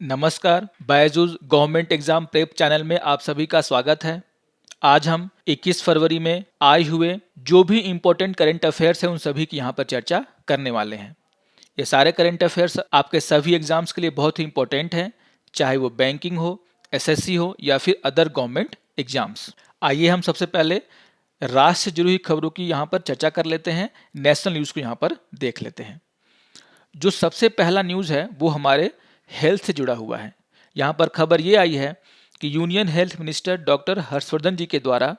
नमस्कार, Byju's government exam prep channel में आप सभी का स्वागत है। आज हम 21 फरवरी में आए हुए जो भी इम्पोर्टेंट करंट अफेयर्स हैं उन सभी की यहाँ पर चर्चा करने वाले हैं। ये सारे करंट अफेयर्स आपके सभी एग्जाम्स के लिए बहुत ही इम्पोर्टेंट हैं, चाहे वो बैंकिंग हो, एसएससी हो या फिर अदर गवर्नमेंट एग्जाम्स। आइए हम सबसे पहले राष्ट्र से जुड़ी हुई खबरों की यहाँ पर चर्चा कर लेते हैं। नेशनल न्यूज़ को यहाँ पर देख लेते हैं। जो सबसे पहला न्यूज़ है वो हमारे हेल्थ से जुड़ा हुआ है। यहाँ पर खबर ये आई है कि union health minister doctor Harshvardhan ji के द्वारा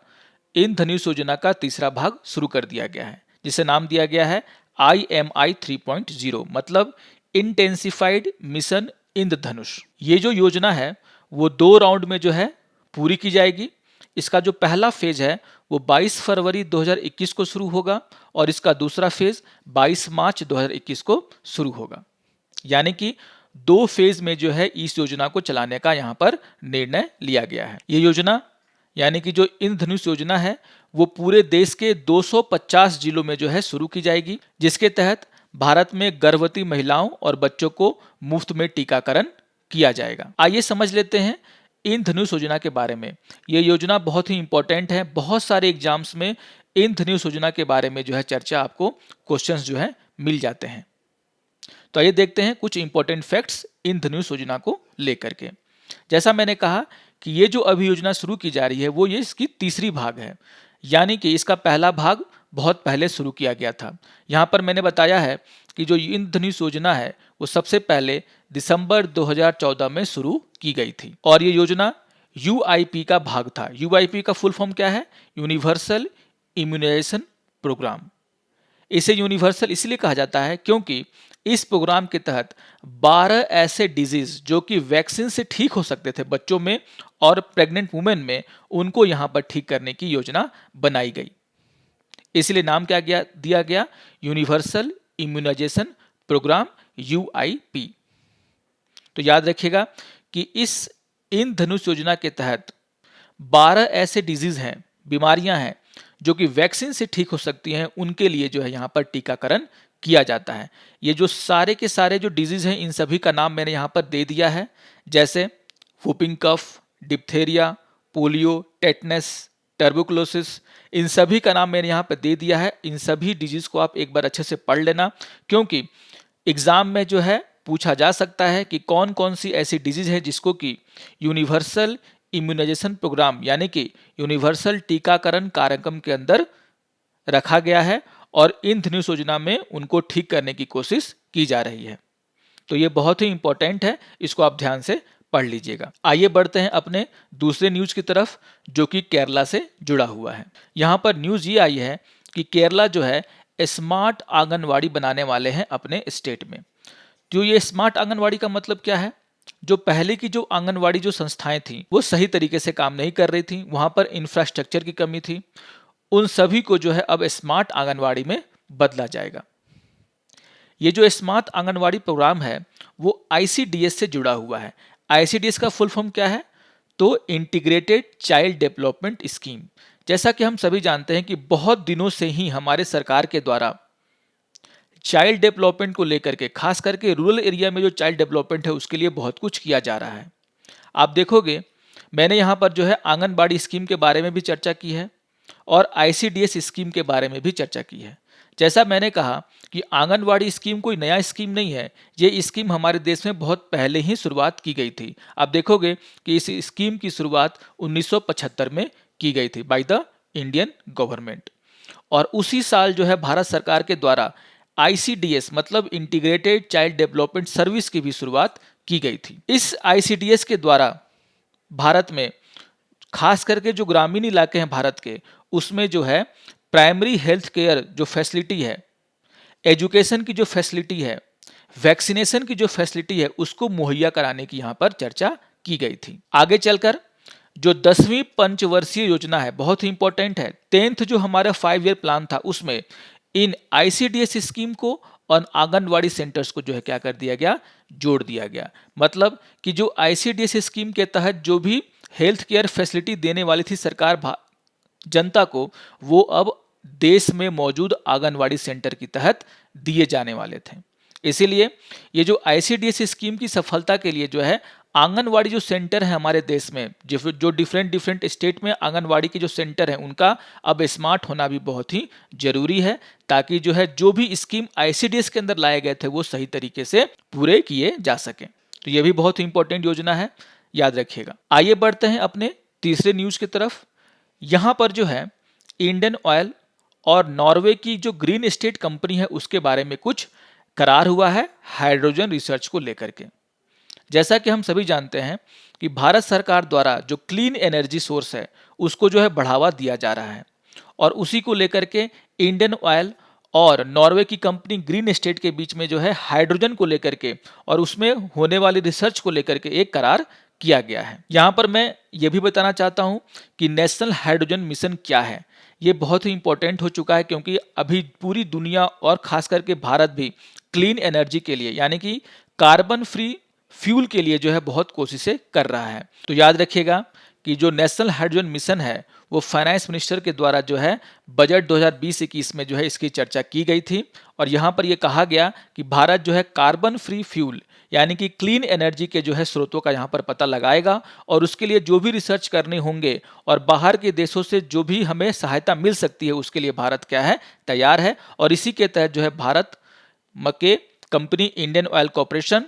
इंद्रधनुष योजना का तीसरा भाग शुरू कर दिया गया है, जिसे नाम दिया गया है IMI 3.0, मतलब इंटेंसिफाइड मिशन इंद्रधनुष। ये जो योजना है वो 2 राउंड में जो है पूरी की जाएगी। इसका जो पहला फेज है वो 22 फरवरी 2021 को शुरू होगा और इसका दूसरा फेज 22 मार्च 2021 को शुरू होगा। यानी कि 2 फेज में जो है इस योजना को चलाने का यहाँ पर निर्णय लिया गया है। ये योजना यानी कि जो इंद्रधनुष योजना है वो पूरे देश के 250 जिलों में जो है शुरू की जाएगी, जिसके तहत भारत में गर्भवती महिलाओं और बच्चों को मुफ्त में टीकाकरण किया जाएगा। आइए समझ लेते हैं इंद्रधनुष योजना के बारे में। ये योजना बहुत ही इंपॉर्टेंट है। बहुत सारे एग्जाम्स में इंद्रधनुष योजना के बारे में जो है चर्चा आपको क्वेश्चंस जो है मिल जाते हैं। तो आइए देखते हैं कुछ इंपॉर्टेंट फैक्ट्स इंद्रधनुष योजना को लेकर के। जैसा मैंने कहा कि ये जो अभी योजना शुरू की जा रही है वो ये इसकी तीसरी भाग है, यानी कि इसका पहला भाग बहुत पहले शुरू किया गया था। यहाँ पर मैंने बताया है कि जो इंद्रधनुष योजना है वो सबसे पहले दिसंबर 2014 में शुरू की गई थी और ये योजना UIP का भाग था। UIP का फुल फॉर्म क्या है? Universal immunisation programme. इसे यूनिवर्सल इसलिए कहा जाता है क्योंकि इस प्रोग्राम के तहत 12 ऐसे डिजीज जो कि वैक्सीन से ठीक हो सकते थे बच्चों में और प्रेग्नेंट वुमेन में, उनको यहाँ पर ठीक करने की योजना बनाई गई। इसलिए नाम क्या दिया गया? Universal immunisation programme, UIP। तो याद रखिएगा कि इस इंद्रधनुष योजना के तहत 12 ऐसे डिजीज हैं, बीमारियां हैं जो कि वैक्सीन से ठीक हो सकती हैं, उनके लिए जो है यहाँ पर टीकाकरण किया जाता है। ये जो सारे के सारे जो डिजीज हैं इन सभी का नाम मैंने यहाँ पर दे दिया है, जैसे वुपिंग कफ, डिप्थेरिया, पोलियो, टेटनस, टर्बुकुलोसिस, इन सभी का नाम मैंने यहाँ पर दे दिया है। इन सभी डिजीज को आप एक बार अच्छे से पढ़ लेना, क्योंकि एग्जाम में जो है पूछा जा सकता है कि कौन कौन सी ऐसी डिजीज है जिसको कि यूनिवर्सल इम्यूनाइजेशन प्रोग्राम यानी कि यूनिवर्सल टीकाकरण कार्यक्रम के अंदर रखा गया है और इंद्रधनुष योजना में उनको ठीक करने की कोशिश की जा रही है। तो ये बहुत ही इंपॉर्टेंट है, इसको आप ध्यान से पढ़ लीजिएगा। आइए बढ़ते हैं अपने दूसरे न्यूज की तरफ जो कि केरला से जुड़ा हुआ है। यहाँ पर न्यूज ये आई है कि केरला जो है स्मार्ट आंगनवाड़ी बनाने वाले हैं अपने स्टेट में। तो ये स्मार्ट आंगनवाड़ी का मतलब क्या है? जो पहले की जो आंगनवाड़ी जो संस्थाएं थी वो सही तरीके से काम नहीं कर रही थी, वहां पर इंफ्रास्ट्रक्चर की कमी थी, उन सभी को जो है अब स्मार्ट आंगनवाड़ी में बदला जाएगा। ये जो स्मार्ट आंगनवाड़ी प्रोग्राम है वो ICDS से जुड़ा हुआ है। ICDS का फुल फॉर्म क्या है? तो इंटीग्रेटेड चाइल्ड डेवलपमेंट स्कीम। जैसा कि हम सभी जानते हैं कि बहुत दिनों से ही हमारे सरकार के द्वारा चाइल्ड डेवलपमेंट को लेकर के, खास करके रूरल एरिया में जो चाइल्ड डेवलपमेंट है उसके लिए बहुत कुछ किया जा रहा है। आप देखोगे मैंने यहाँ पर जो है आंगनबाड़ी स्कीम के बारे में भी चर्चा की है और ICDS स्कीम के बारे में भी चर्चा की है। जैसा मैंने कहा कि आंगनवाड़ी स्कीम कोई नया स्कीम नहीं है, ये स्कीम हमारे देश में बहुत पहले ही शुरुआत की गई थी। आप देखोगे कि इस स्कीम की शुरुआत 1975 में की गई थी बाय द इंडियन गवर्नमेंट और उसी साल जो है भारत सरकार के द्वारा ICDS मतलब इंटीग्रेटेड चाइल्ड डेवलपमेंट सर्विस की भी शुरुआत की गई थी। इस ICDS के द्वारा भारत में खास करके जो ग्रामीण इलाके हैं भारत के, उसमें जो है प्राइमरी हेल्थ केयर जो फैसिलिटी है, एजुकेशन की जो फैसिलिटी है, वैक्सीनेशन की जो फैसिलिटी है, उसको मुहैया कराने की यहाँ पर चर्चा की गई थी। आगे चलकर जो 10वीं पंचवर्षीय योजना है बहुत ही इंपॉर्टेंट है। 10th जो हमारा 5 ईयर प्लान था उसमें इन ICDS स्कीम को और आंगनवाड़ी सेंटर्स को जो है क्या कर दिया गया? जोड़ दिया गया। मतलब कि जो ICDS स्कीम के तहत जो भी हेल्थ केयर फैसिलिटी देने वाली थी सरकार जनता को, वो अब देश में मौजूद आंगनवाड़ी सेंटर के तहत दिए जाने वाले थे। इसीलिए ये जो ICDS स्कीम की सफलता के लिए जो है आंगनवाड़ी जो सेंटर है हमारे देश में, जो डिफरेंट डिफरेंट स्टेट में आंगनवाड़ी के जो सेंटर है उनका अब स्मार्ट होना भी बहुत ही जरूरी है, ताकि जो है जो भी स्कीम ICDS के अंदर लाए गए थे वो सही तरीके से पूरे किए जा सके। तो ये भी बहुत ही इंपॉर्टेंट योजना है, याद रखिएगा। आइए बढ़ते हैं अपने तीसरे न्यूज की तरफ। यहाँ पर जो है इंडियन ऑयल और नॉर्वे की जो ग्रीन स्टेट कंपनी है उसके बारे में कुछ करार हुआ है हाइड्रोजन रिसर्च को लेकर के। जैसा कि हम सभी जानते हैं कि भारत सरकार द्वारा जो क्लीन एनर्जी सोर्स है उसको जो है बढ़ावा दिया जा रहा है, और उसी को लेकर के इंडियन ऑयल और नॉर्वे की कंपनी ग्रीन स्टेट के बीच में जो है हाइड्रोजन को लेकर के और उसमें होने वाली रिसर्च को लेकर के एक करार किया गया है। यहाँ पर मैं ये भी बताना चाहता हूँ कि नेशनल हाइड्रोजन मिशन क्या है। ये बहुत ही इंपॉर्टेंट हो चुका है, क्योंकि अभी पूरी दुनिया और खास करके भारत भी क्लीन एनर्जी के लिए यानी कि कार्बन फ्री फ्यूल के लिए जो है बहुत कोशिशें कर रहा है। तो याद रखिएगा कि जो नेशनल हाइड्रोजन मिशन है वो फाइनेंस मिनिस्टर के द्वारा जो है बजट 2020-21 में जो है इसकी चर्चा की गई थी, और यहाँ पर ये कहा गया कि भारत जो है कार्बन फ्री फ्यूल यानी कि क्लीन एनर्जी के जो है स्रोतों का यहाँ पर पता लगाएगा, और उसके लिए जो भी रिसर्च करने होंगे और बाहर के देशों से जो भी हमें सहायता मिल सकती है उसके लिए भारत क्या है, तैयार है। और इसी के तहत जो है भारत के कंपनी इंडियन ऑयल कॉर्पोरेशन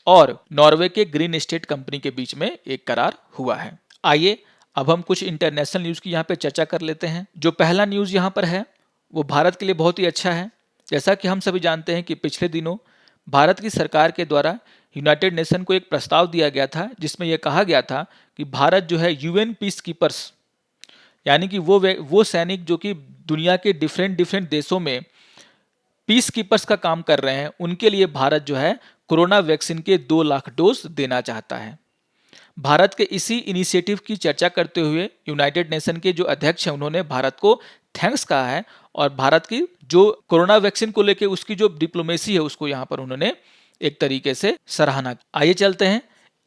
और नॉर्वे के ग्रीन स्टेट कंपनी के बीच में एक करार हुआ है। आइए अब हम कुछ इंटरनेशनल न्यूज़ की यहाँ पे चर्चा कर लेते हैं। जो पहला न्यूज़ यहाँ पर है वो भारत के लिए बहुत ही अच्छा है। जैसा कि हम सभी जानते हैं कि पिछले दिनों भारत की सरकार के द्वारा यूनाइटेड नेशन को एक प्रस्ताव दिया गया था, जिसमें यह कहा गया था कि भारत जो है UN पीस कीपर्स यानी कि वो सैनिक जो कि दुनिया के डिफरेंट डिफरेंट देशों में पीस कीपर्स का काम कर रहे हैं, उनके लिए भारत जो है कोरोना वैक्सीन के 2 लाख डोज देना चाहता है। भारत के इसी इनिशिएटिव की चर्चा करते हुए यूनाइटेड नेशन के जो अध्यक्ष हैं उन्होंने भारत को थैंक्स कहा है, और भारत की जो कोरोना वैक्सीन को लेकर उसकी जो डिप्लोमेसी है उसको यहाँ पर उन्होंने एक तरीके से सराहना की। आइए चलते हैं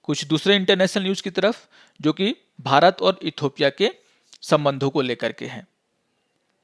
कुछ दूसरे इंटरनेशनल न्यूज़ की तरफ, जो कि भारत और इथोपिया के संबंधों को लेकर के हैं।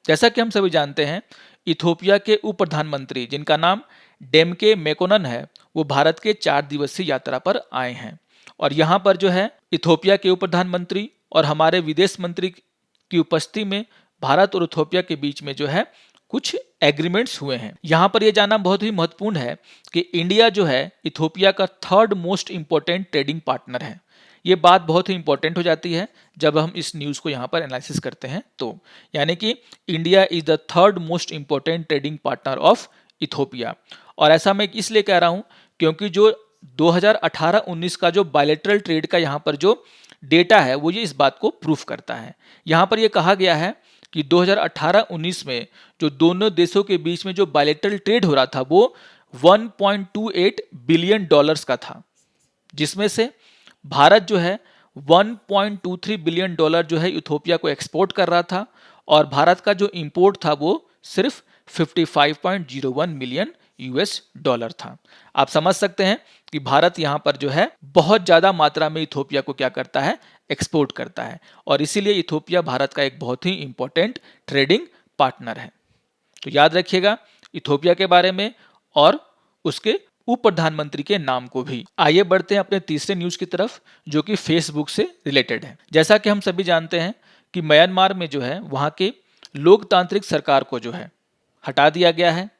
जैसा कि हम सभी जानते हैं इथोपिया के उप प्रधानमंत्री जिनका नाम डेमके मेकोनन है, वो भारत के 4 दिवसीय यात्रा पर आए हैं, और यहाँ पर जो है इथोपिया के उप प्रधानमंत्री और हमारे विदेश मंत्री की उपस्थिति में भारत और इथोपिया के बीच में जो है कुछ एग्रीमेंट्स हुए हैं। यहाँ पर यह जानना बहुत ही महत्वपूर्ण है कि इंडिया जो है इथोपिया का 3rd most important trading partner है। ये बात बहुत ही इंपॉर्टेंट हो जाती है जब हम इस न्यूज़ को यहाँ पर एनालिसिस करते हैं, तो यानी कि India is the 3rd most important trading partner of Ethiopia. और ऐसा मैं इसलिए कह रहा हूँ क्योंकि जो 2018-19 का जो बायलैटरल ट्रेड का यहाँ पर जो डेटा है वो ये इस बात को प्रूफ करता है। यहाँ पर ये कहा गया है कि 2018-19 में जो दोनों देशों के बीच में जो बायलैटरल ट्रेड हो रहा था वो 1.28 बिलियन डॉलर्स का था, जिसमें से भारत जो है 1.23 बिलियन डॉलर जो है इथोपिया को एक्सपोर्ट कर रहा था, और भारत का जो इंपोर्ट था वो सिर्फ 55.01 मिलियन $US था। आप समझ सकते हैं कि भारत यहाँ पर जो है बहुत ज़्यादा मात्रा में इथोपिया को क्या करता है, एक्सपोर्ट करता है, और इसीलिए इथोपिया भारत का एक बहुत ही इंपॉर्टेंट ट्रेडिंग पार्टनर है। तो याद रखिएगा इथोपिया के बारे में और उसके उप प्रधानमंत्री के नाम को भी। आइए बढ़ते हैं अपने तीसरे न्यूज़ की तरफ, जो कि फेसबुक से रिलेटेड है। जैसा कि हम सभी जानते हैं कि म्यांमार में जो है वहाँ के लोकतांत्रिक सरकार को जो है हटा दिया गया है,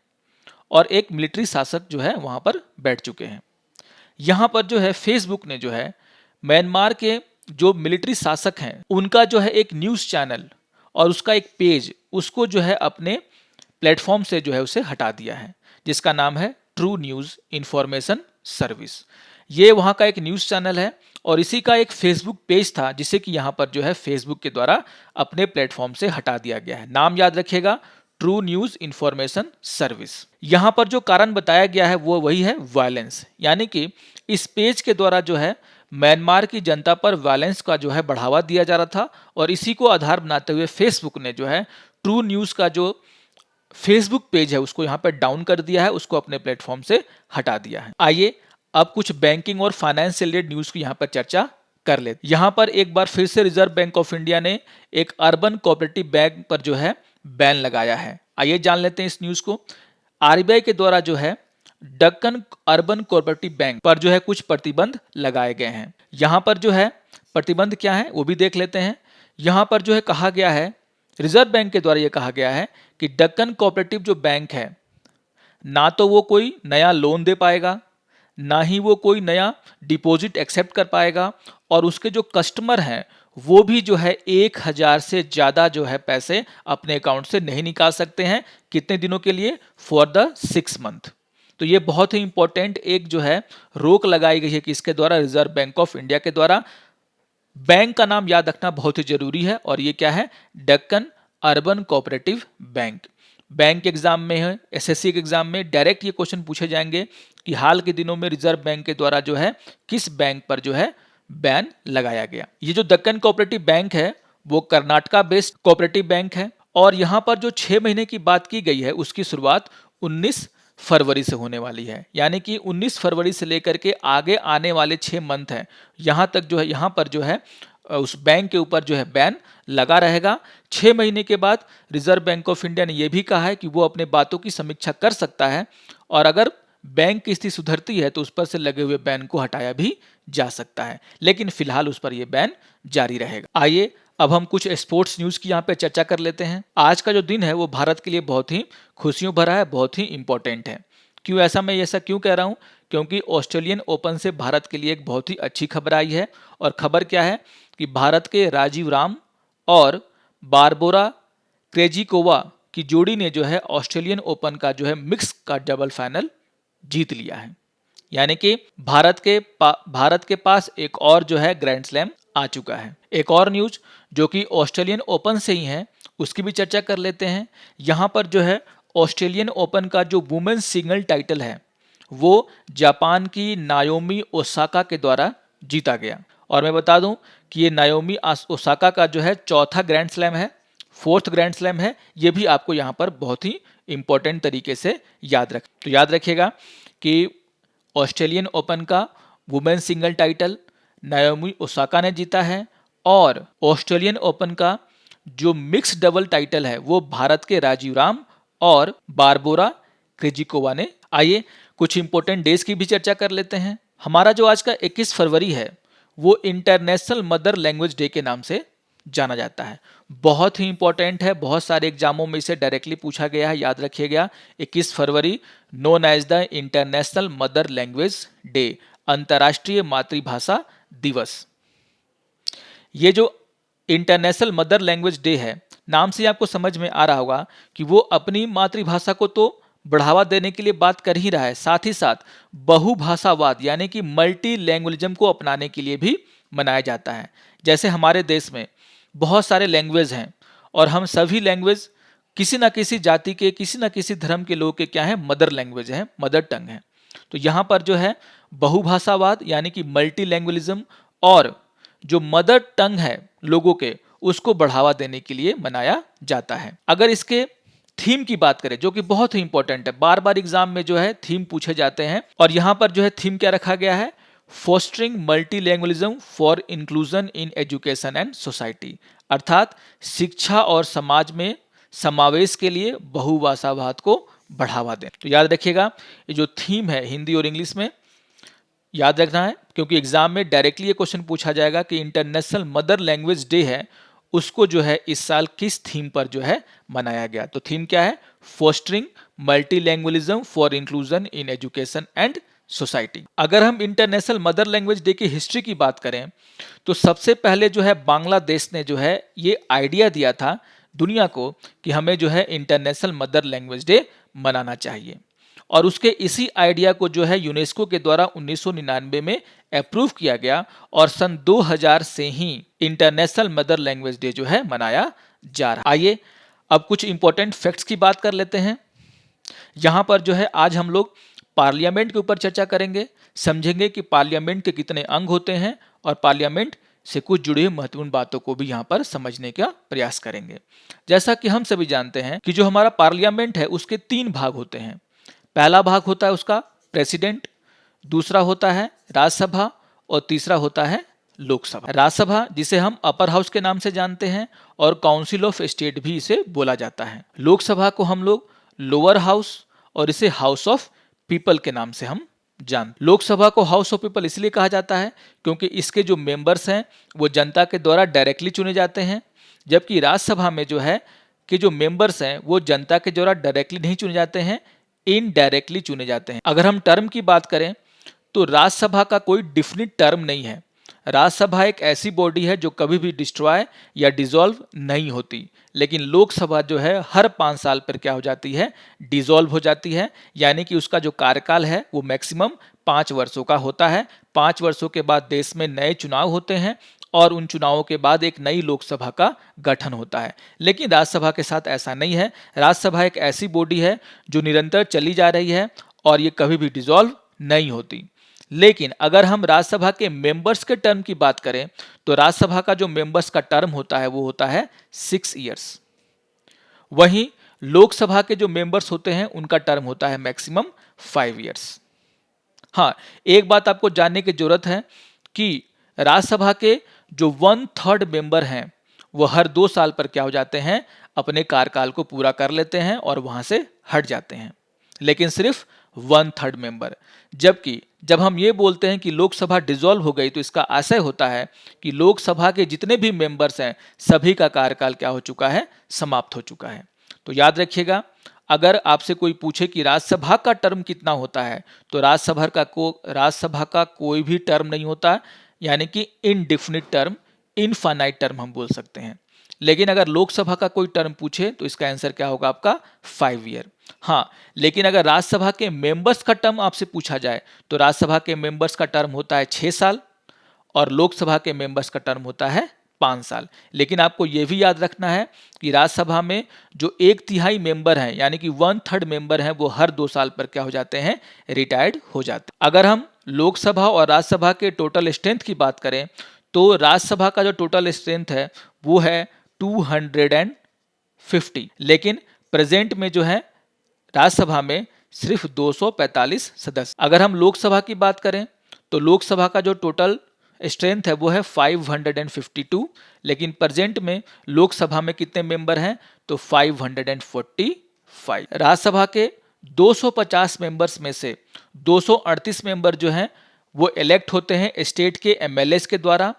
और एक मिलिट्री शासक जो है वहाँ पर बैठ चुके हैं। यहाँ पर जो है फेसबुक ने जो है म्यांमार के जो मिलिट्री शासक हैं उनका जो है एक न्यूज़ चैनल और उसका एक पेज, उसको जो है अपने प्लेटफॉर्म से जो है उसे हटा दिया है, जिसका नाम है ट्रू न्यूज़ इन्फॉर्मेशन सर्विस। ये वहाँ का एक न्यूज़ चैनल है, और इसी का एक फेसबुक पेज था जिसे कि यहाँ पर जो है फेसबुक के द्वारा अपने प्लेटफॉर्म से हटा दिया गया है। नाम याद रखिएगा, ट्रू न्यूज़ इन्फॉर्मेशन सर्विस। यहाँ पर जो कारण बताया गया है वो वही है वायलेंस, यानी कि इस पेज के द्वारा जो है म्यांमार की जनता पर वायलेंस का जो है बढ़ावा दिया जा रहा था, और इसी को आधार बनाते हुए फेसबुक ने जो है ट्रू न्यूज़ का जो फेसबुक पेज है उसको यहाँ पर डाउन कर दिया है, उसको अपने प्लेटफॉर्म से हटा दिया है। आइए अब कुछ बैंकिंग और फाइनेंस से रिलेटेड न्यूज़ की यहाँ पर चर्चा कर लेते। यहाँ पर एक बार फिर से रिजर्व बैंक ऑफ इंडिया ने एक अर्बन कोऑपरेटिव बैंक पर जो है बैन लगाया है। आइए जान लेते हैं इस न्यूज़ को। RBI के द्वारा जो है दक्कन अर्बन कोऑपरेटिव बैंक पर जो है कुछ प्रतिबंध लगाए गए हैं। यहाँ पर जो है प्रतिबंध क्या है वो भी देख लेते हैं। यहाँ पर जो है कहा गया है, रिजर्व बैंक के द्वारा ये कहा गया है कि दक्कन कोऑपरेटिव जो बैंक है, ना तो वो कोई नया लोन दे पाएगा, ना ही वो कोई नया डिपॉजिट एक्सेप्ट कर पाएगा, और उसके जो कस्टमर हैं वो भी जो है 1000 से ज़्यादा जो है पैसे अपने अकाउंट से नहीं निकाल सकते हैं। कितने दिनों के लिए? For the 6 month. तो ये बहुत ही इंपॉर्टेंट एक जो है रोक लगाई गई है कि इसके द्वारा, रिजर्व बैंक ऑफ इंडिया के द्वारा। बैंक का नाम याद रखना बहुत ही जरूरी है, और ये क्या है? Deccan urban cooperative bank. Bank exam में है, एसएससी के एग्जाम में डायरेक्ट ये क्वेश्चन पूछे जाएंगे कि हाल के दिनों में रिजर्व बैंक के द्वारा जो है किस बैंक पर जो है बैन लगाया गया। ये जो दक्कन कोऑपरेटिव बैंक है वो कर्नाटका बेस्ड कोऑपरेटिव बैंक है, और यहाँ पर जो 6 महीने की बात की गई है उसकी शुरुआत 19 फरवरी से होने वाली है। यानी कि 19 फरवरी से लेकर के आगे आने वाले 6 मंथ हैं, यहाँ तक जो है यहाँ पर जो है उस बैंक के ऊपर जो है बैन लगा रहेगा। 6 महीने के बाद रिजर्व बैंक ऑफ इंडिया ने यह भी कहा है कि वो अपने बातों की समीक्षा कर सकता है, और अगर बैंक की स्थिति सुधरती है तो उस पर से लगे हुए बैन को हटाया भी जा सकता है, लेकिन फिलहाल उस पर यह बैन जारी रहेगा। आइए अब हम कुछ स्पोर्ट्स न्यूज की यहाँ पे चर्चा कर लेते हैं। आज का जो दिन है वो भारत के लिए बहुत ही खुशियों भरा है, बहुत ही इंपॉर्टेंट है। क्यों ऐसा, मैं ऐसा क्यों कह रहा हूँ? क्योंकि ऑस्ट्रेलियन ओपन से भारत के लिए एक बहुत ही अच्छी खबर आई है, और खबर क्या है कि भारत के राजीव राम और बारबोरा क्रेजिकोवा की जोड़ी ने जो है ऑस्ट्रेलियन ओपन का जो है मिक्स का डबल फाइनल जीत लिया है। यानी कि भारत के पास एक और जो है ग्रैंड स्लैम आ चुका है। एक और न्यूज जो कि ऑस्ट्रेलियन ओपन से ही है उसकी भी चर्चा कर लेते हैं। यहाँ पर जो है ऑस्ट्रेलियन ओपन का जो वुमेन्स सिंगल टाइटल है वो जापान की नाओमी ओसाका के द्वारा जीता गया, और मैं बता दूं कि ये नाओमी ओसाका का जो है चौथा ग्रैंड स्लैम है, 4th ग्रैंड स्लैम है। ये भी आपको यहाँ पर बहुत ही इंपॉर्टेंट तरीके से याद रखिएगा कि ऑस्ट्रेलियन ओपन का women single title Naomi Osaka ने जीता है, और ऑस्ट्रेलियन ओपन का जो मिक्स डबल टाइटल है वो भारत के राजीव राम और बारबोरा क्रेजिकोवा ने। आइए कुछ इंपॉर्टेंट डेज की भी चर्चा कर लेते हैं। हमारा जो आज का 21 फरवरी है वो इंटरनेशनल मदर लैंग्वेज डे के नाम से जाना जाता है। बहुत ही इंपॉर्टेंट है, बहुत सारे एग्जामों में इसे डायरेक्टली पूछा गया है, याद रखिएगा। 21 फरवरी known as the international mother language day, अंतर्राष्ट्रीय मातृभाषा दिवस। ये जो इंटरनेशनल मदर लैंग्वेज डे है, नाम से आपको समझ में आ रहा होगा कि वो अपनी मातृभाषा को तो बढ़ावा देने के लिए बात कर ही रहा है, साथ ही साथ बहुभाषावाद यानी कि मल्टी लैंग्वेजिज्म को अपनाने के लिए भी मनाया जाता है। जैसे हमारे देश में बहुत सारे लैंग्वेज हैं, और हम सभी लैंग्वेज किसी ना किसी जाति के, किसी ना किसी धर्म के लोग के क्या है, मदर लैंग्वेज है, मदर टंग है। तो यहाँ पर जो है बहुभाषावाद यानी कि मल्टी लैंग्वेजिज्म और जो मदर टंग है लोगों के, उसको बढ़ावा देने के लिए मनाया जाता है। अगर इसके थीम की बात करें जो कि बहुत ही इंपॉर्टेंट है, बार बार एग्जाम में जो है थीम पूछे जाते हैं, और यहाँ पर जो है थीम क्या रखा गया है? Fostering multilingualism for inclusion in education and society, अर्थात शिक्षा और समाज में समावेश के लिए बहुभाषावाद को बढ़ावा दें। तो याद रखिएगा ये जो थीम है हिंदी और इंग्लिश में याद रखना है, क्योंकि एग्जाम में डायरेक्टली ये क्वेश्चन पूछा जाएगा कि इंटरनेशनल मदर लैंग्वेज डे है, उसको जो है इस साल किस थीम पर जो है मनाया गया। तो थीम क्या है? Fostering multilingualism for inclusion in education and society. अगर हम इंटरनेशनल मदर लैंग्वेज डे की हिस्ट्री की बात करें तो सबसे पहले जो है बांग्लादेश ने जो है ये आइडिया दिया था दुनिया को कि हमें जो है इंटरनेशनल मदर लैंग्वेज डे मनाना चाहिए, और उसके इसी आइडिया को जो है यूनेस्को के द्वारा 1999 में अप्रूव किया गया, और सन 2000 से ही इंटरनेशनल मदर लैंग्वेज डे जो है मनाया जा रहा है। आइए अब कुछ इंपॉर्टेंट फैक्ट्स की बात कर लेते हैं। यहाँ पर जो है आज हम लोग पार्लियामेंट के ऊपर चर्चा करेंगे, समझेंगे कि पार्लियामेंट के कितने अंग होते हैं, और पार्लियामेंट से कुछ जुड़ी हुई महत्वपूर्ण बातों को भी यहाँ पर समझने का प्रयास करेंगे। जैसा कि हम सभी जानते हैं कि जो हमारा पार्लियामेंट है उसके 3 भाग होते हैं। पहला भाग होता है उसका प्रेसिडेंट, दूसरा होता है राज्यसभा, और तीसरा होता है लोकसभा। राज्यसभा जिसे हम अपर हाउस के नाम से जानते हैं, और काउंसिल ऑफ स्टेट भी इसे बोला जाता है। लोकसभा को हम लोग लोअर हाउस और इसे हाउस ऑफ पीपल के नाम से हम लोकसभा को हाउस ऑफ पीपल इसलिए कहा जाता है क्योंकि इसके जो मेंबर्स हैं वो जनता के द्वारा डायरेक्टली चुने जाते हैं, जबकि राज्यसभा में जो है कि जो मेंबर्स हैं वो जनता के द्वारा डायरेक्टली नहीं चुने जाते हैं, इनडायरेक्टली चुने जाते हैं। अगर हम टर्म की बात करें तो राज्यसभा का कोई डिफिनिट टर्म नहीं है। राज्यसभा एक ऐसी बॉडी है जो कभी भी डिस्ट्रॉय या डिसॉल्व नहीं होती, लेकिन लोकसभा जो है हर 5 साल पर क्या हो जाती है, डिसॉल्व हो जाती है, यानी कि उसका जो कार्यकाल है वो मैक्सिमम 5 वर्षों का होता है। 5 वर्षों के बाद देश में नए चुनाव होते हैं और उन चुनावों के बाद एक नई लोकसभा का गठन होता है। लेकिन राज्यसभा के साथ ऐसा नहीं है। राज्यसभा एक ऐसी बॉडी है जो निरंतर चली जा रही है और ये कभी भी डिसॉल्व नहीं होती। लेकिन अगर हम राज्यसभा के मेंबर्स के टर्म की बात करें तो राज्यसभा का जो मेंबर्स का टर्म होता है वो होता है 6 इयर्स। वहीं लोकसभा के जो मेंबर्स होते हैं उनका टर्म होता है मैक्सिमम 5 इयर्स। हाँ, एक बात आपको जानने की जरूरत है कि राज्यसभा के जो 1/3 मेंबर हैं वो हर 2 साल पर क्या हो जाते हैं, अपने कार्यकाल को पूरा कर लेते हैं और वहां से हट जाते हैं, लेकिन सिर्फ 1/3 मेंबर। जबकि जब हम ये बोलते हैं कि लोकसभा डिसॉल्व हो गई तो इसका आशय होता है कि लोकसभा के जितने भी मेंबर्स हैं सभी का कार्यकाल क्या हो चुका है, समाप्त हो चुका है। तो याद रखिएगा, अगर आपसे कोई पूछे कि राज्यसभा का टर्म कितना होता है तो राज्यसभा का कोई भी टर्म नहीं होता, यानी कि इनडिफिनिट टर्म, इनफाइनाइट टर्म हम बोल सकते हैं। लेकिन अगर लोकसभा का कोई टर्म पूछे तो इसका आंसर क्या होगा आपका 5 ईयर। हाँ, लेकिन अगर राज्यसभा के मेंबर्स का टर्म आपसे पूछा जाए तो राज्यसभा के मेंबर्स का टर्म होता है 6 साल और लोकसभा के मेंबर्स का टर्म होता है 5 साल। लेकिन आपको यह भी याद रखना है कि राज्यसभा में जो 1/3 मेंबर हैं, यानी कि 1/3 मेंबर हैं, वो हर 2 साल पर क्या हो जाते हैं, रिटायर्ड हो जाते हैं। अगर हम लोकसभा और राज्यसभा के टोटल स्ट्रेंथ की बात करें तो राज्यसभा का जो टोटल स्ट्रेंथ है वो है 250, लेकिन प्रेजेंट में जो है राज्यसभा में सिर्फ 245 सदस्य। अगर हम लोकसभा की बात करें तो लोकसभा का जो टोटल स्ट्रेंथ है वो है 552, लेकिन प्रेजेंट में लोकसभा में कितने मेंबर हैं तो 545। राज्यसभा के 250 मेंबर्स में से 238 मेंबर जो हैं वो इलेक्ट होते हैं स्टेट के एमएलएस के द्वारा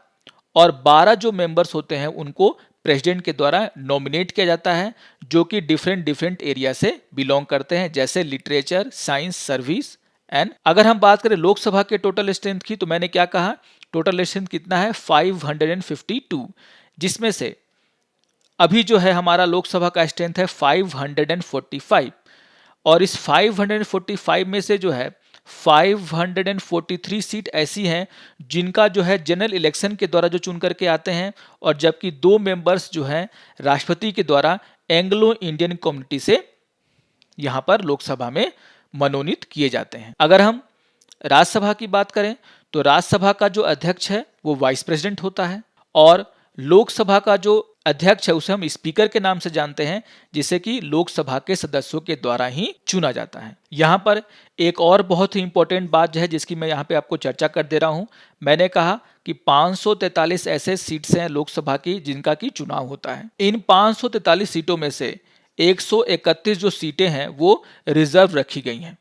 और 12 जो मेंबर्स होते हैं उनको प्रेसिडेंट के द्वारा नॉमिनेट किया जाता है, जो कि डिफरेंट एरिया से बिलोंग करते हैं, जैसे लिटरेचर, साइंस, सर्विस एंड। अगर हम बात करें लोकसभा के टोटल स्ट्रेंथ की तो मैंने क्या कहा, टोटल स्ट्रेंथ कितना है 552, जिसमें से अभी जो है हमारा लोकसभा का स्ट्रेंथ है 545 और इस 545 में से जो है 543 सीट ऐसी हैं जिनका जो है जनरल इलेक्शन के द्वारा जो चुन करके आते हैं और जबकि 2 मेंबर्स जो हैं राष्ट्रपति के द्वारा एंग्लो इंडियन कम्युनिटी से यहां पर लोकसभा में मनोनीत किए जाते हैं। अगर हम राज्यसभा की बात करें तो राज्यसभा का जो अध्यक्ष है वो वाइस प्रेसिडेंट होता है और लोकसभा का जो अध्यक्ष है उसे हम स्पीकर के नाम से जानते हैं, जिसे कि लोकसभा के सदस्यों के द्वारा ही चुना जाता है। यहाँ पर एक और बहुत ही इंपॉर्टेंट बात जो है जिसकी मैं यहाँ पे आपको चर्चा कर दे रहा हूँ, मैंने कहा कि 543 ऐसे सीट्स हैं लोकसभा की जिनका की चुनाव होता है। इन 543 सीटों में से 131 जो सीटें हैं वो रिजर्व रखी गई हैं।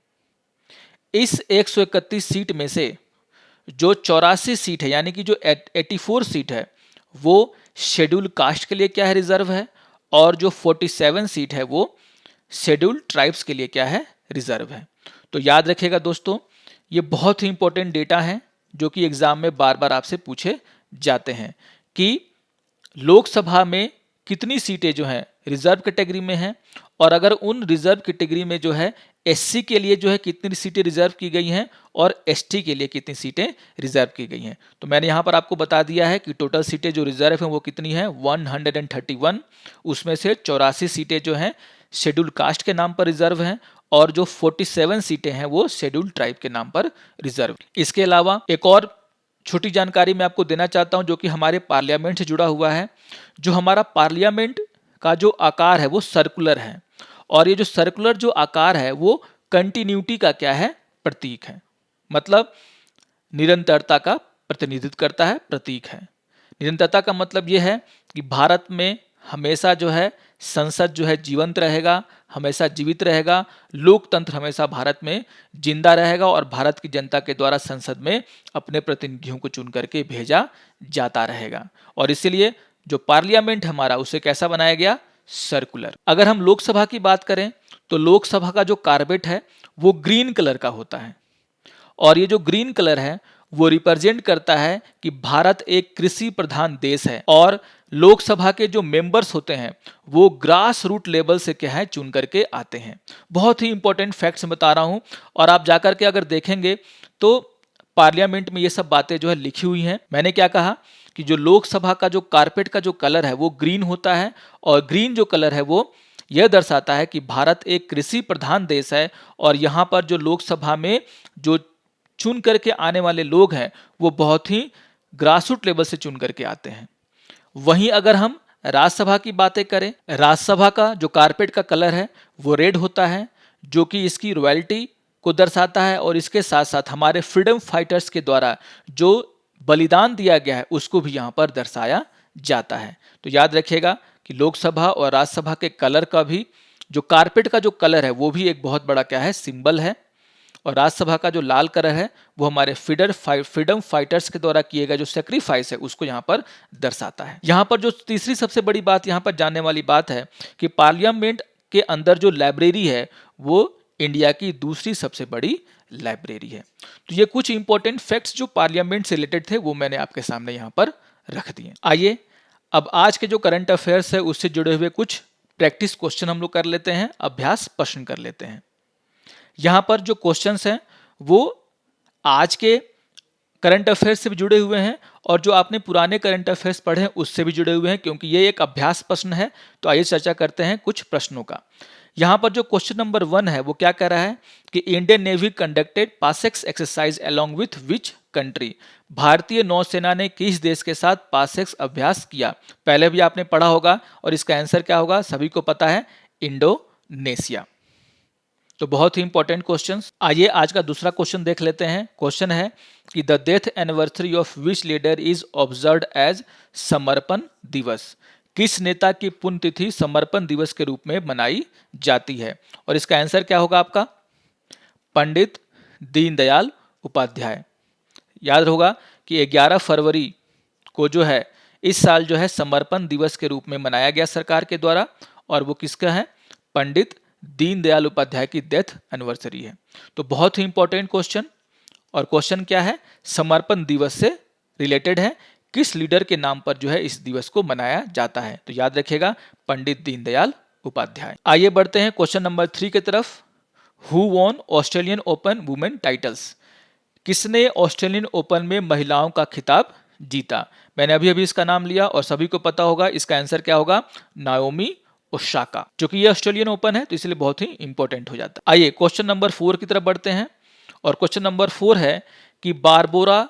इस 131 सीट में से जो 84 सीट है, यानी कि जो 84 सीट है वो शेड्यूल कास्ट के लिए क्या है, रिजर्व है, और जो 47 सीट है वो शेड्यूल ट्राइब्स के लिए क्या है, रिजर्व है। तो याद रखिएगा दोस्तों, ये बहुत ही इंपॉर्टेंट डेटा है जो कि एग्जाम में बार बार आपसे पूछे जाते हैं कि लोकसभा में कितनी सीटें जो हैं रिजर्व कैटेगरी में हैं और अगर उन रिजर्व कैटेगरी में जो है एससी के लिए जो है कितनी सीटें रिजर्व की गई हैं और एसटी के लिए कितनी सीटें रिजर्व की गई हैं। तो मैंने यहाँ पर आपको बता दिया है कि टोटल सीटें जो रिजर्व हैं वो कितनी हैं 131, उसमें से 84 सीटें जो हैं शेड्यूल कास्ट के नाम पर रिजर्व हैं और जो 47 सीटें हैं वो शेड्यूल ट्राइब के नाम पर रिजर्व। इसके अलावा एक और छोटी जानकारी मैं आपको देना चाहता हूं जो कि हमारे पार्लियामेंट से जुड़ा हुआ है। जो हमारा पार्लियामेंट का जो आकार है वो सर्कुलर है और ये जो सर्कुलर जो आकार है वो कंटिन्यूटी का क्या है, प्रतीक है, मतलब निरंतरता का प्रतिनिधित्व करता है, प्रतीक है। निरंतरता का मतलब ये है कि भारत में हमेशा जो है संसद जो है जीवंत रहेगा, हमेशा जीवित रहेगा, लोकतंत्र हमेशा भारत में जिंदा रहेगा और भारत की जनता के द्वारा संसद में अपने प्रतिनिधियों को चुन करके भेजा जाता रहेगा। और इसीलिए जो पार्लियामेंट हमारा उसे कैसा बनाया गया, सर्कुलर। अगर हम लोकसभा की बात करें तो लोकसभा का जो कारपेट है वो ग्रीन कलर का होता है, और ये जो ग्रीन कलर है वो रिप्रेजेंट करता है कि भारत एक कृषि प्रधान देश है और लोकसभा के जो मेंबर्स होते हैं वो ग्रास रूट लेवल से क्या है चुन करके आते हैं। बहुत ही इंपॉर्टेंट फैक्ट्स बता रहा हूं, और आप जाकर के अगर देखेंगे तो पार्लियामेंट में ये सब बातें जो है लिखी हुई हैं। मैंने क्या कहा कि जो लोकसभा का जो कारपेट का जो कलर है वो ग्रीन होता है, और ग्रीन जो कलर है वो यह दर्शाता है कि भारत एक कृषि प्रधान देश है और यहाँ पर जो लोकसभा में जो चुन करके आने वाले लोग हैं वो बहुत ही ग्रासरूट लेवल से चुन करके आते हैं। वहीं अगर हम राज्यसभा की बातें करें, राज्यसभा का जो कारपेट का कलर है वो रेड होता है, जो कि इसकी रॉयल्टी को दर्शाता है, और इसके साथ साथ हमारे फ्रीडम फाइटर्स के द्वारा जो बलिदान दिया गया है उसको भी यहाँ पर दर्शाया जाता है। तो याद रखिएगा कि लोकसभा और राज्यसभा के कलर का भी जो कारपेट का जो कलर है वो भी एक बहुत बड़ा क्या है, सिंबल है। और राज्यसभा का जो लाल कलर है वो हमारे फ्रीडम फाइटर्स के द्वारा किए गए जो सेक्रीफाइस है उसको यहाँ पर दर्शाता है। यहाँ पर जो तीसरी सबसे बड़ी बात यहाँ पर जानने वाली बात है कि पार्लियामेंट के अंदर जो लाइब्रेरी है वो इंडिया की दूसरी सबसे बड़ी लाइब्रेरी है। तो ये कुछ इंपॉर्टेंट फैक्ट्स जो पार्लियामेंट से रिलेटेड थे वो मैंने आपके सामने यहाँ पर रख दिए। आइए अब आज के जो करंट अफेयर्स है उससे जुड़े हुए कुछ प्रैक्टिस क्वेश्चन हम लोग कर लेते हैं, अभ्यास प्रश्न कर लेते हैं। यहाँ पर जो क्वेश्चंस हैं वो आज के करंट अफेयर्स से भी जुड़े हुए हैं और जो आपने पुराने करंट अफेयर्स पढ़े हैं उससे भी जुड़े हुए हैं, क्योंकि ये एक अभ्यास प्रश्न है। तो आइए चर्चा करते हैं कुछ प्रश्नों का। यहाँ पर जो क्वेश्चन नंबर 1 है वो क्या कह रहा है कि Indian navy conducted PASSEX exercise along with which country. भारतीय नौसेना ने किस देश के साथ पासेक्स अभ्यास किया। पहले भी आपने पढ़ा होगा और इसका आंसर क्या होगा, सभी को पता है, इंडोनेशिया। तो बहुत ही इंपॉर्टेंट क्वेश्चंस। आइए आज का दूसरा क्वेश्चन देख लेते हैं। क्वेश्चन है कि the death anniversary of which leader is observed as समर्पण दिवस। किस नेता की पुण्यतिथि समर्पण दिवस के रूप में मनाई जाती है। और इसका आंसर क्या होगा आपका, पंडित दीनदयाल उपाध्याय। याद होगा कि 11 फरवरी को जो है इस साल जो है समर्पण दिवस के रूप में मनाया गया सरकार के द्वारा, और वो किसका है, पंडित दीनदयाल उपाध्याय की डेथ एनिवर्सरी है। तो बहुत ही इंपॉर्टेंट क्वेश्चन। और क्वेश्चन क्या है, समर्पण दिवस से रिलेटेड है, किस लीडर के नाम पर जो है इस दिवस को मनाया जाता है। तो याद रखिएगा, पंडित दीनदयाल उपाध्याय। आइए बढ़ते हैं क्वेश्चन नंबर 3 की तरफ। Who won Australian open women titles. किसने ऑस्ट्रेलियन ओपन में महिलाओं का खिताब जीता। मैंने अभी अभी इसका नाम लिया और सभी को पता होगा इसका आंसर क्या होगा, नाओमी ओसाका। जो कि ये ऑस्ट्रेलियन ओपन है तो इसलिए बहुत ही इंपॉर्टेंट हो जाता है। आइए क्वेश्चन नंबर 4 की तरफ बढ़ते हैं। और क्वेश्चन नंबर 4 है कि Barbora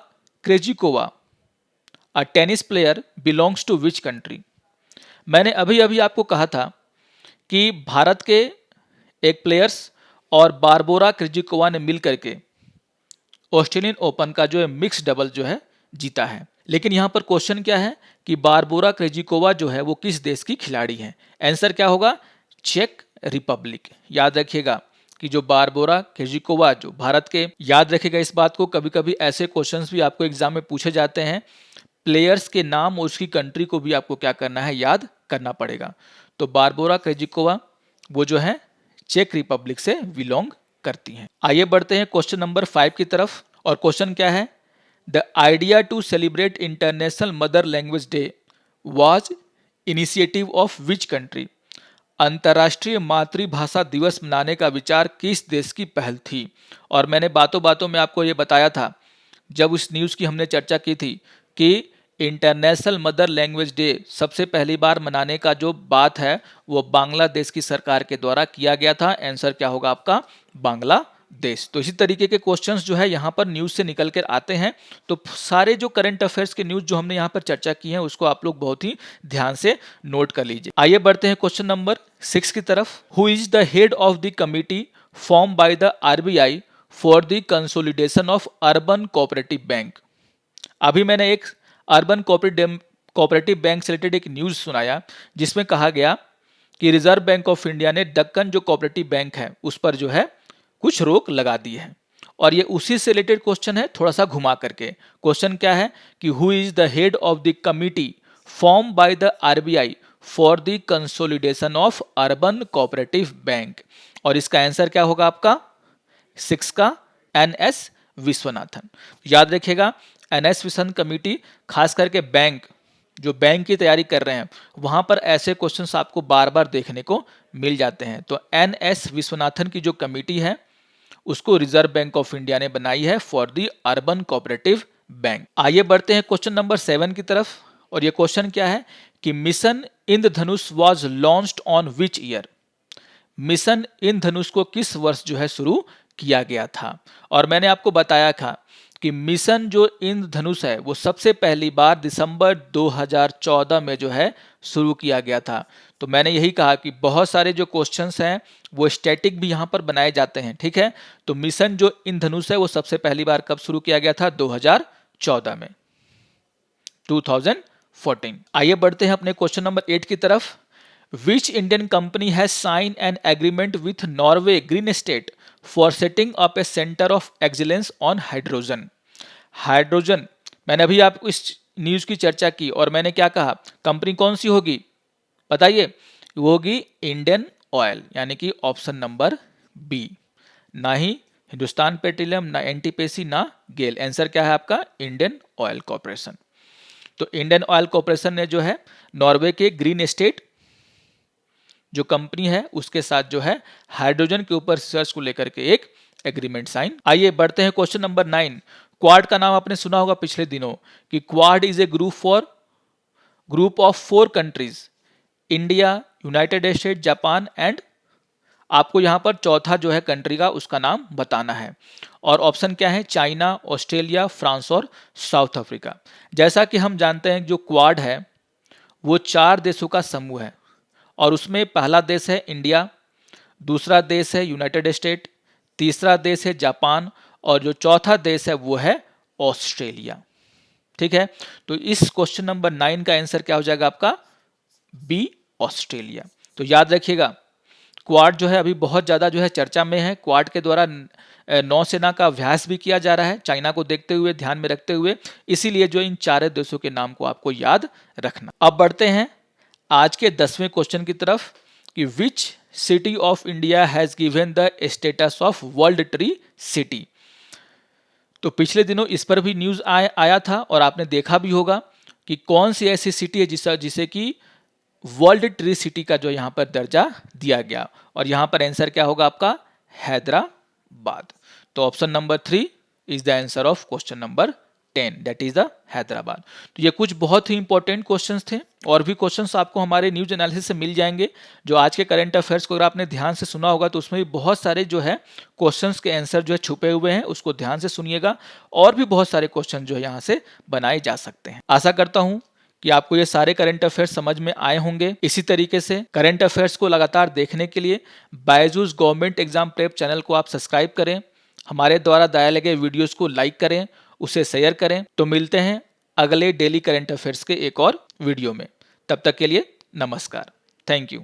Krejcikova a tennis player belongs to which country. मैंने अभी अभी आपको कहा था कि भारत के एक प्लेयर्स और बारबोरा क्रेजिकोवा ने मिलकर के ऑस्ट्रेलियन ओपन का जो है मिक्स डबल जो है जीता है। लेकिन यहाँ पर क्वेश्चन क्या है कि बारबोरा क्रेजिकोवा जो है वो किस देश की खिलाड़ी है। आंसर क्या होगा, चेक रिपब्लिक। याद रखिएगा कि जो बारबोरा क्रेजिकोवा जो भारत के, याद रखिएगा इस बात को, कभी कभी ऐसे क्वेश्चंस भी आपको एग्जाम में पूछे जाते हैं, प्लेयर्स के नाम और उसकी कंट्री को भी आपको क्या करना है, याद करना पड़ेगा। तो बारबोरा क्रेजिकोवा वो जो है चेक रिपब्लिक से बिलोंग करती हैं। आइए बढ़ते हैं क्वेश्चन नंबर 5 की तरफ। और क्वेश्चन क्या है, the idea to celebrate International mother language Day was initiative of which country. अंतर्राष्ट्रीय मातृभाषा दिवस मनाने का विचार किस देश की पहल थी। और मैंने बातों बातों में आपको ये बताया था जब उस न्यूज़ की हमने चर्चा की थी कि इंटरनेशनल मदर लैंग्वेज डे सबसे पहली बार मनाने का जो बात है वो बांग्लादेश की सरकार के द्वारा किया गया था। आंसर क्या होगा आपका, बांग्लादेश। तो इसी तरीके के क्वेश्चंस जो है यहाँ पर न्यूज़ से निकल कर आते हैं। तो सारे जो करंट अफेयर्स के न्यूज़ जो हमने यहाँ पर चर्चा की है उसको आप लोग बहुत ही ध्यान से नोट कर लीजिए। आइए बढ़ते हैं क्वेश्चन नंबर 6 की तरफ। Who is the head of the committee form by the RBI for the consolidation of urban cooperative bank. अभी मैंने एक अर्बन कोऑपरेटिव बैंक से रिलेटेड एक न्यूज़ सुनाया जिसमें कहा गया कि रिजर्व बैंक ऑफ इंडिया ने दक्कन जो कोऑपरेटिव बैंक है उस पर जो है कुछ रोक लगा दी है। और ये उसी से रिलेटेड क्वेश्चन है, थोड़ा सा घुमा करके। क्वेश्चन क्या है कि who is the head of the committee form by the RBI for the consolidation of urban cooperative bank. और इसका आंसर क्या होगा आपका 6 का एनएस विश्वनाथन। याद रखिएगा एनएस विश्वनाथन कमेटी खास करके बैंक जो बैंक की तैयारी कर रहे हैं वहां पर ऐसे क्वेश्चंस आपको बार बार देखने को मिल जाते हैं। तो एनएस विश्वनाथन की जो कमेटी है उसको रिजर्व बैंक ऑफ इंडिया ने बनाई है for the urban cooperative bank. आइए बढ़ते हैं क्वेश्चन नंबर 7 की तरफ। और ये क्वेश्चन क्या है कि mission Indradhanush was launched on which year. Mission Indradhanush को किस वर्ष जो है शुरू किया गया था। और मैंने आपको बताया था कि मिशन जो इंद्रधनुष है वो सबसे पहली बार दिसंबर 2014 में जो है शुरू किया गया था। तो मैंने यही कहा कि बहुत सारे जो क्वेश्चंस हैं वो स्टैटिक भी यहाँ पर बनाए जाते हैं, ठीक है। तो मिशन जो इंद्रधनुष है वो सबसे पहली बार कब शुरू किया गया था 2014 में, 2014। आइए बढ़ते हैं अपने क्वेश्चन नंबर 8 की तरफ। Which Indian company has signed an agreement with Norway Green Estate for setting up a center of excellence on hydrogen? Hydrogen, मैंने अभी आपको इस न्यूज की चर्चा की और मैंने क्या कहा, कंपनी कौन सी होगी बताइए। वो होगी इंडियन ऑयल, यानी कि ऑप्शन नंबर बी। ना ही हिंदुस्तान पेट्रोलियम, ना एनटीपीसी, ना गेल। आंसर क्या है आपका इंडियन ऑयल कॉर्पोरेशन। तो इंडियन ऑयल कॉर्पोरेशन ने जो है नॉर्वे के ग्रीन एस्टेट जो कंपनी है उसके साथ जो है हाइड्रोजन के ऊपर रिसर्च को लेकर के एक एग्रीमेंट साइन। आइए बढ़ते हैं क्वेश्चन नंबर 9। क्वाड का नाम आपने सुना होगा पिछले दिनों कि quad is a group of 4 countries, India, United state, Japan and आपको यहां पर चौथा जो है कंट्री का उसका नाम बताना है। और ऑप्शन क्या है, चाइना, ऑस्ट्रेलिया, फ्रांस और साउथ अफ्रीका। जैसा कि हम जानते हैं जो क्वाड है वो 4 देशों का समूह है और उसमें पहला देश है इंडिया, दूसरा देश है यूनाइटेड स्टेट, तीसरा देश है जापान और जो चौथा देश है वो है ऑस्ट्रेलिया, ठीक है। तो इस क्वेश्चन नंबर 9 का आंसर क्या हो जाएगा आपका बी, ऑस्ट्रेलिया। तो याद रखिएगा क्वाड जो है अभी बहुत ज़्यादा जो है चर्चा में है। क्वाड के द्वारा नौसेना का अभ्यास भी किया जा रहा है चाइना को देखते हुए, ध्यान में रखते हुए, इसीलिए जो इन 4 देशों के नाम को आपको याद रखना। अब बढ़ते हैं आज के 10वें क्वेश्चन की तरफ कि which city of India has given the status of world tree city. तो पिछले दिनों इस पर भी न्यूज आया था और आपने देखा भी होगा कि कौन सी ऐसी सिटी है जिसे कि वर्ल्ड ट्री सिटी का जो यहाँ पर दर्जा दिया गया। और यहाँ पर आंसर क्या होगा आपका हैदराबाद। तो option number 3 is the answer of question number 10, that is the Hyderabad. तो ये कुछ बहुत ही इंपॉर्टेंट क्वेश्चंस थे और भी क्वेश्चंस आपको हमारे न्यूज एनालिसिस से मिल जाएंगे। जो आज के करंट अफेयर्स को अगर आपने ध्यान से सुना होगा तो उसमें भी बहुत सारे जो है क्वेश्चंस के आंसर जो है छुपे हुए हैं, उसको ध्यान से सुनिएगा। और भी बहुत सारे क्वेश्चन जो है यहाँ से बनाए जा सकते हैं। आशा करता हूँ कि आपको ये सारे करंट अफेयर्स समझ में आए होंगे। इसी तरीके से करंट अफेयर्स को लगातार देखने के लिए Byju's government exam prep channel को आप सब्सक्राइब करें, हमारे द्वारा दिए गए वीडियोस को लाइक करें, उसे शेयर करें। तो मिलते हैं अगले डेली करंट अफेयर्स के एक और वीडियो में। तब तक के लिए नमस्कार, थैंक यू।